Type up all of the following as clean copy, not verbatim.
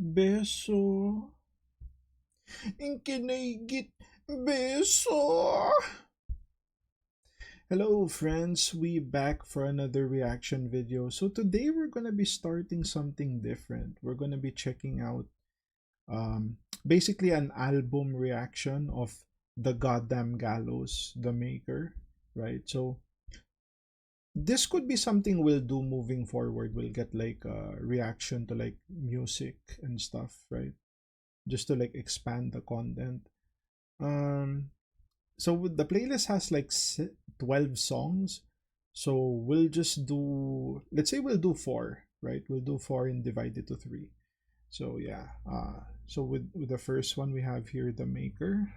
Beso. Inkinigit. Beso. Hello friends, we back for another reaction video. So today we're gonna be starting something different. We're gonna be checking out basically an album reaction of the Goddamn Gallows, the maker, right? So this could be something we'll do moving forward. We'll get like a reaction to like music and stuff, right? Just to like expand the content. Um so the playlist has like 12 songs. So we'll just do, let's say we'll do four, right? We'll do four and divide it to three. So yeah, so with the first one we have here the maker.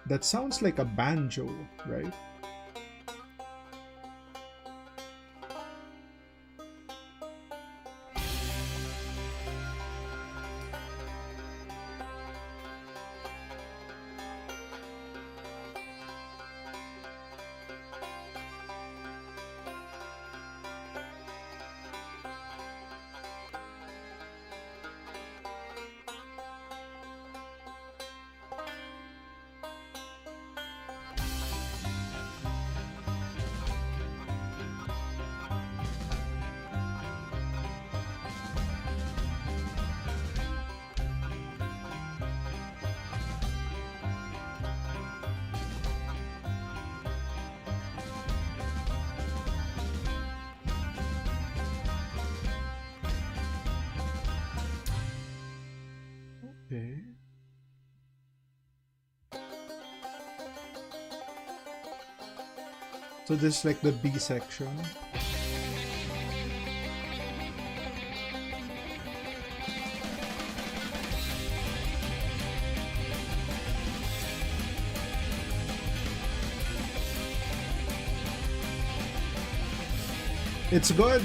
That sounds like a banjo, right? Okay. So this is like the B section. It's good.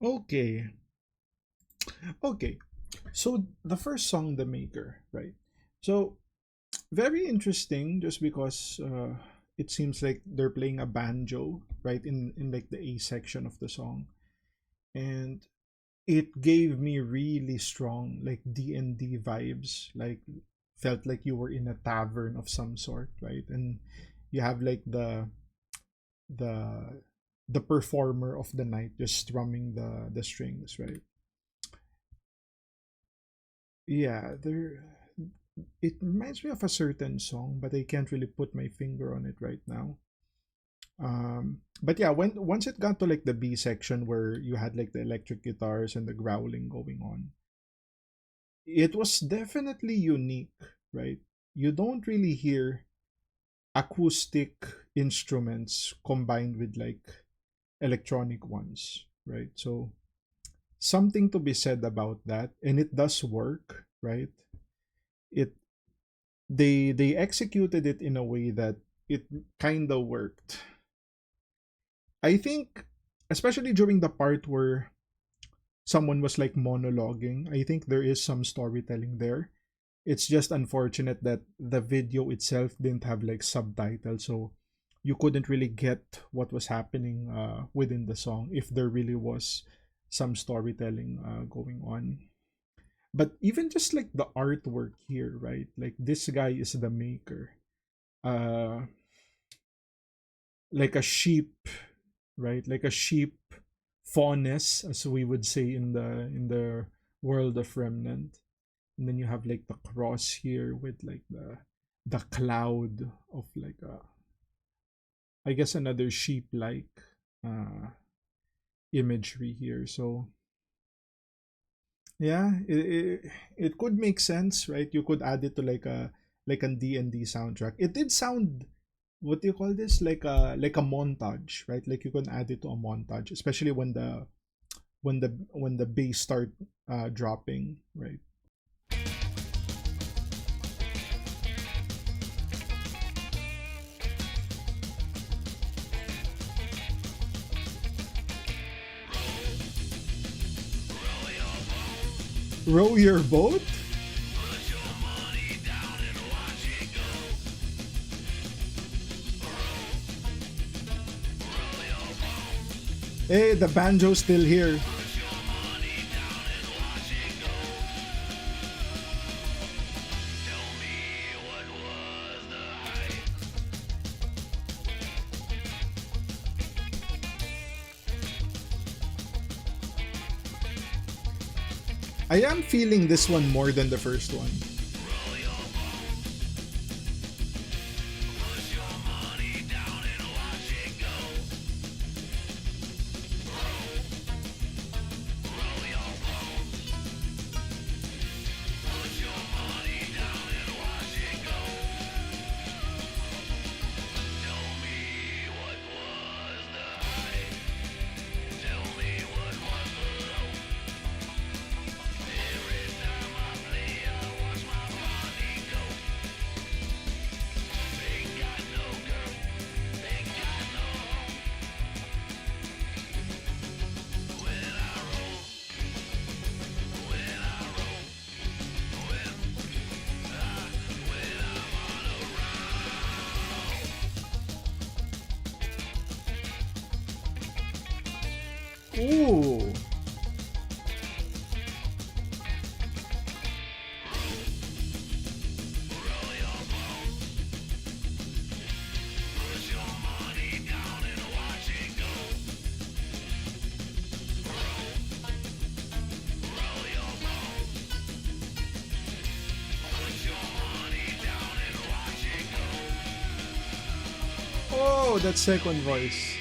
Okay. Okay. So the first song, The Maker, right? So very interesting just because it seems like they're playing a banjo, right? In like the A section of the song. And it gave me really strong like D&D vibes, like felt like you were in a tavern of some sort, right? And you have like the the performer of the night just strumming the strings, right? Yeah, there it reminds me of a certain song, but I can't really put my finger on it right now. But yeah, when once it got to like the B section where you had like the electric guitars and the growling going on, it was definitely unique, right? You don't really hear acoustic instruments combined with like electronic ones, right? So something to be said about that, and it does work, right? It they executed it in a way that it kind of worked. I think, especially during the part where someone was like monologuing, I think there is some storytelling there. It's just unfortunate that the video itself didn't have like subtitles, so you couldn't really get what was happening within the song if there really was some storytelling going on. But even just like the artwork here, right? Like this guy is the maker. Uh, like a sheep, right? Like a sheep faunus, as we would say in the world of Remnant. And then you have like the cross here with like the cloud of like a, I guess, another sheep like uh imagery here. So yeah, it could make sense, right? You could add it to like a D&D soundtrack. It did sound, what do you call this, like a montage, right? Like you can add it to a montage, especially when the bass start dropping, right? Row your boat. Hey, the banjo's still here. I am feeling this one more than the first one. Ooh. Oh, that second voice.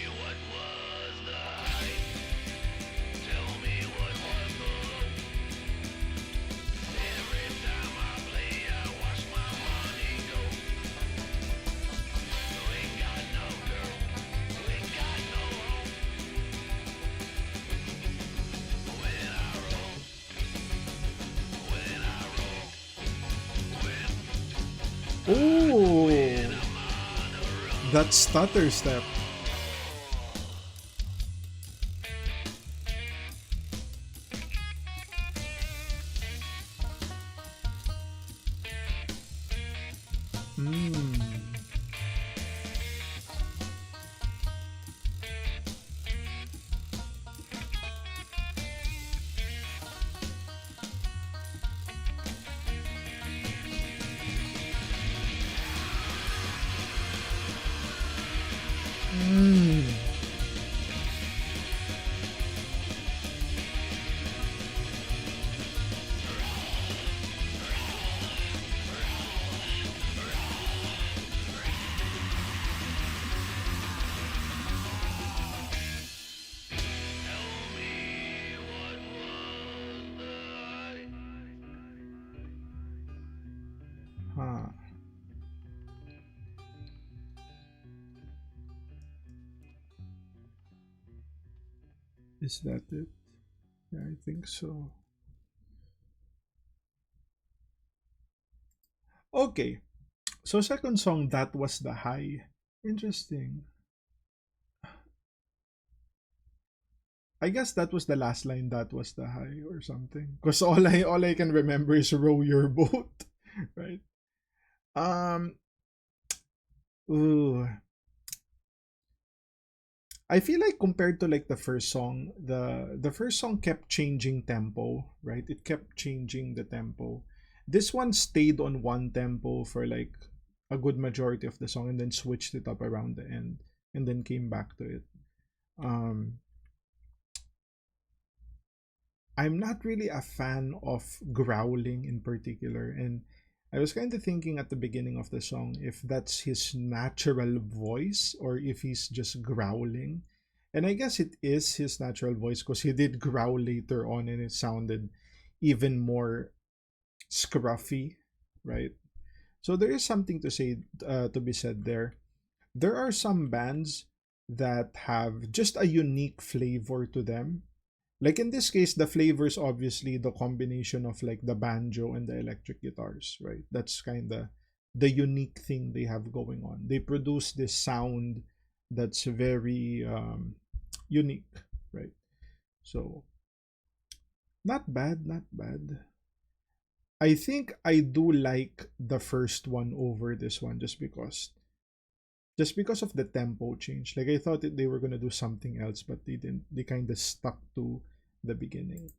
Ooh, that stutter step. Mm. Mm. Huh. Is that it? Yeah, I think so. Okay. So second song, That Was the High. Interesting. I guess that was the last line, that was the high or something. Because all I can remember is row your boat. Right? Um ooh. I feel like compared to like the first song, the first song kept changing tempo, right? It kept changing the tempo. This one stayed on one tempo for like a good majority of the song and then switched it up around the end and then came back to it. Um I'm not really a fan of growling in particular, and I was kind of thinking at the beginning of the song if that's his natural voice or if he's just growling. And I guess it is his natural voice because he did growl later on and it sounded even more scruffy, right? So there is something to say to be said there. There are some bands that have just a unique flavor to them. Like in this case, the flavor is obviously the combination of like the banjo and the electric guitars, right? That's kind of the unique thing they have going on. They produce this sound that's very unique, right? So not bad, not bad. I think I do like the first one over this one just because of the tempo change. Like I thought that they were gonna do something else, but they didn't. They kind of stuck to the beginning.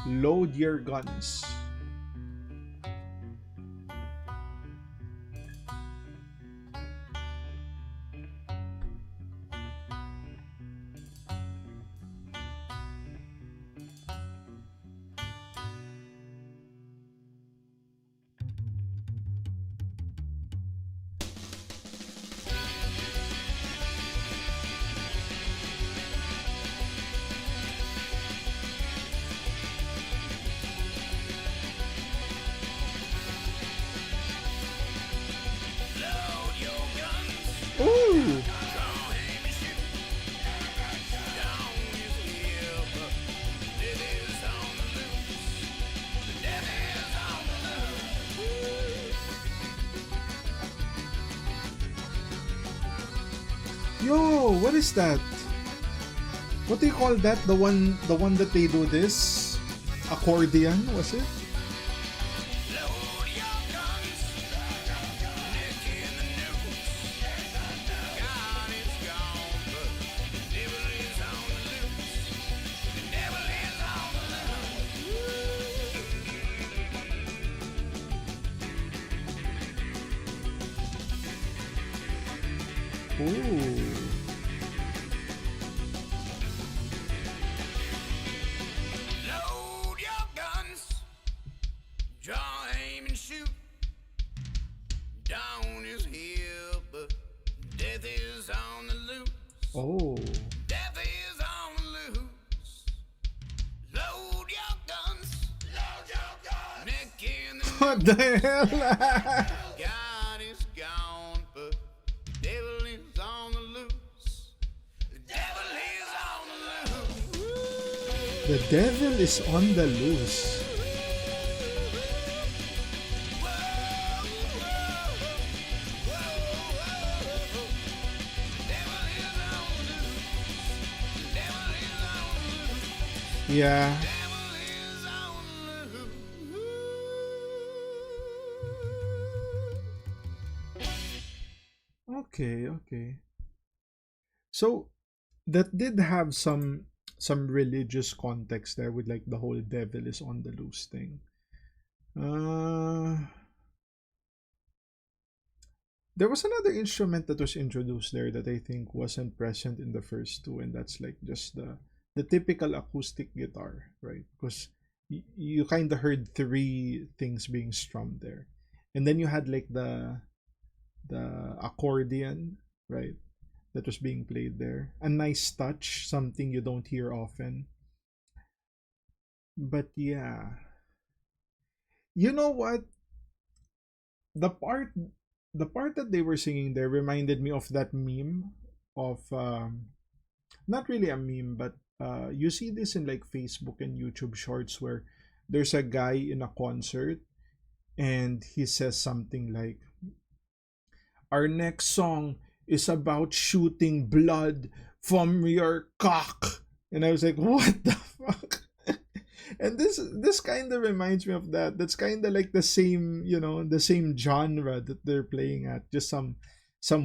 Load your guns. Ooh. Yo, what is that? What do you call that? The one that they do this? Accordion, was it? Ooh. Load your guns, draw aim and shoot. Dawn is here, but death is on the loose. Oh. Death is on the loose. Load your guns, load your guns. Neck in the What the hell? God is gone, but devil is on the loose. The devil is on the loose. The devil is on the loose. Yeah. Okay, okay. So that did have some religious context there with like the whole devil is on the loose thing. Uh there was another instrument that was introduced there that I think wasn't present in the first two, and that's like just the typical acoustic guitar, right? Because you kind of heard three things being strummed there, and then you had like the accordion, right? That was being played there. A nice touch, something you don't hear often. But yeah, you know what? The part the part that they were singing there reminded me of that meme of not really a meme, but you see this in like Facebook and YouTube shorts where there's a guy in a concert and he says something like, our next song is about shooting blood from your cock. And I was like, what the fuck? And this kind of reminds me of that. That's kind of like the same, the same genre that they're playing at. Just some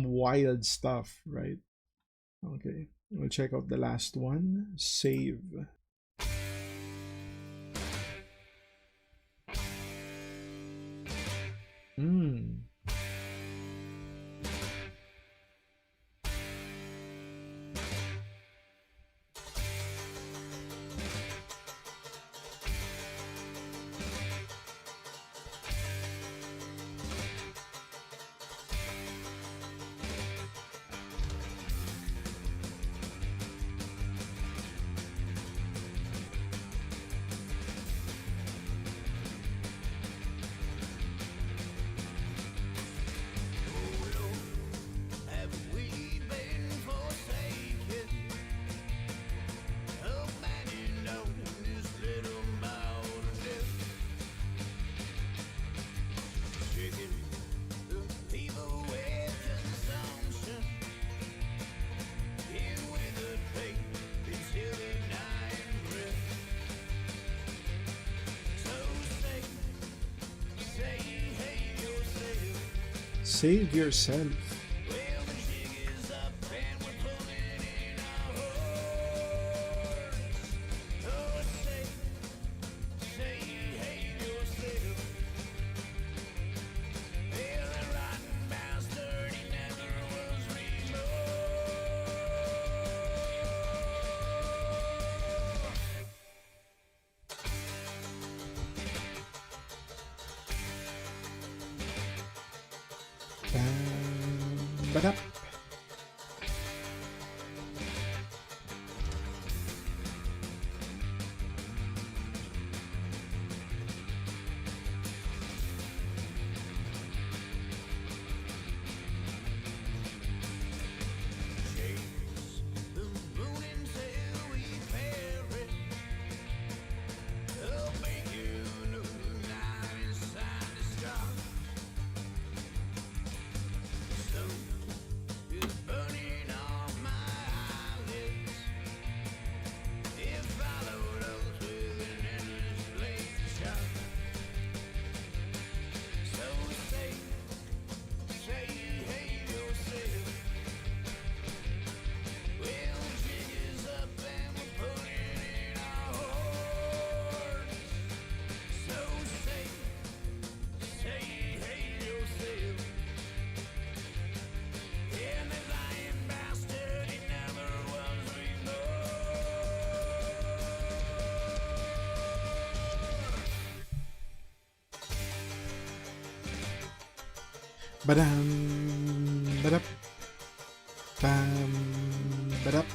wild stuff, right? Okay. We'll check out the last one. Save. Mm. Have we been forsaken? Abandoned on this little mountain. Chicken, the people with consumption. In with the pain until the dying breath. So say, hey yourself. Save yourself. Well, the jig is up and we're pulling in our horns. Oh, say, hey yourself. Well, the rotten bastard, he never was reborn. Badap. Chase the moon until we perish. I'll make you a new light inside the sky. Sun is burning off my eyelids. It followed us with an endless blade shot. So say, hey yourself. Well, the jig is up and we're pulling in our horns. So say, hey yourself. And the lying bastard, he never was reborn. Badam. Badap. Bam. Badap.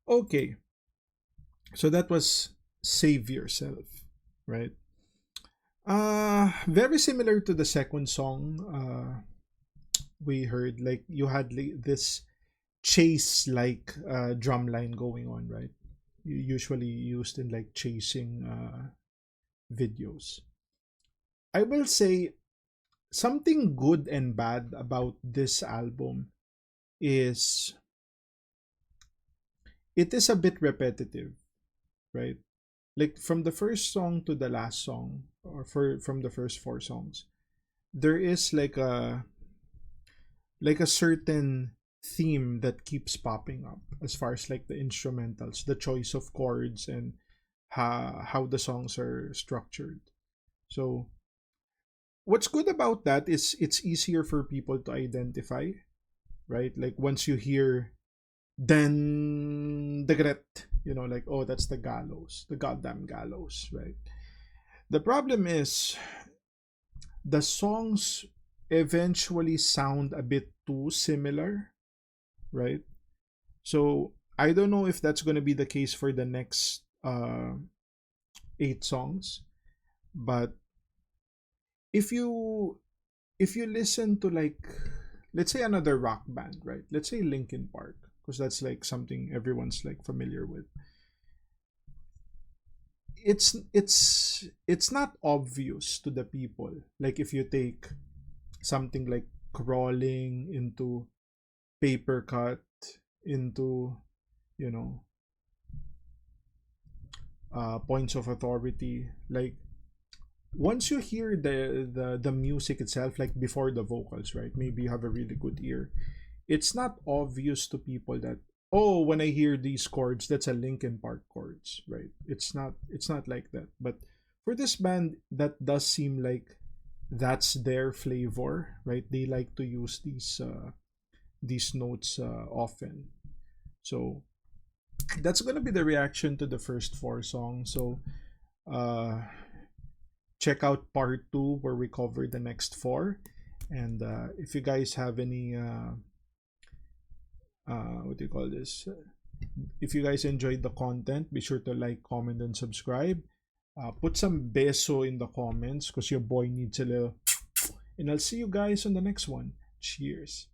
Okay, so that was Save Yourself, right? Very similar to the second song we heard. Like you had this chase like drum line going on, right? Usually used in like chasing videos. I will say something good and bad about this album is it is a bit repetitive, right? Like from the first song to the last song, or from the first four songs, there is like a certain theme that keeps popping up as far as like the instrumentals, the choice of chords, and how the songs are structured. So what's good about that is it's easier for people to identify, right? Like once you hear then the gret, like, oh, that's the gallows, the goddamn gallows, right? The problem is the songs eventually sound a bit too similar, right? So I don't know if that's going to be the case for the next eight songs, but if you if you listen to, like, let's say another rock band, right? Let's say Linkin Park, because that's like something everyone's like familiar with. It's not obvious to the people. Like if you take something like crawling into paper cut into, you know points of authority, like once you hear the music itself, like before the vocals, right? Maybe you have a really good ear. It's not obvious to people that, oh, when I hear these chords, that's a Linkin Park chords, right? It's not like that. But for this band, that does seem like that's their flavor, right? They like to use these notes often. So that's gonna be the reaction to the first four songs. So uh check out part two where we cover the next four. And if you guys have any what do you call this? If you guys enjoyed the content, be sure to like, comment, and subscribe. Put some beso in the comments because your boy needs a little. And I'll see you guys on the next one. Cheers.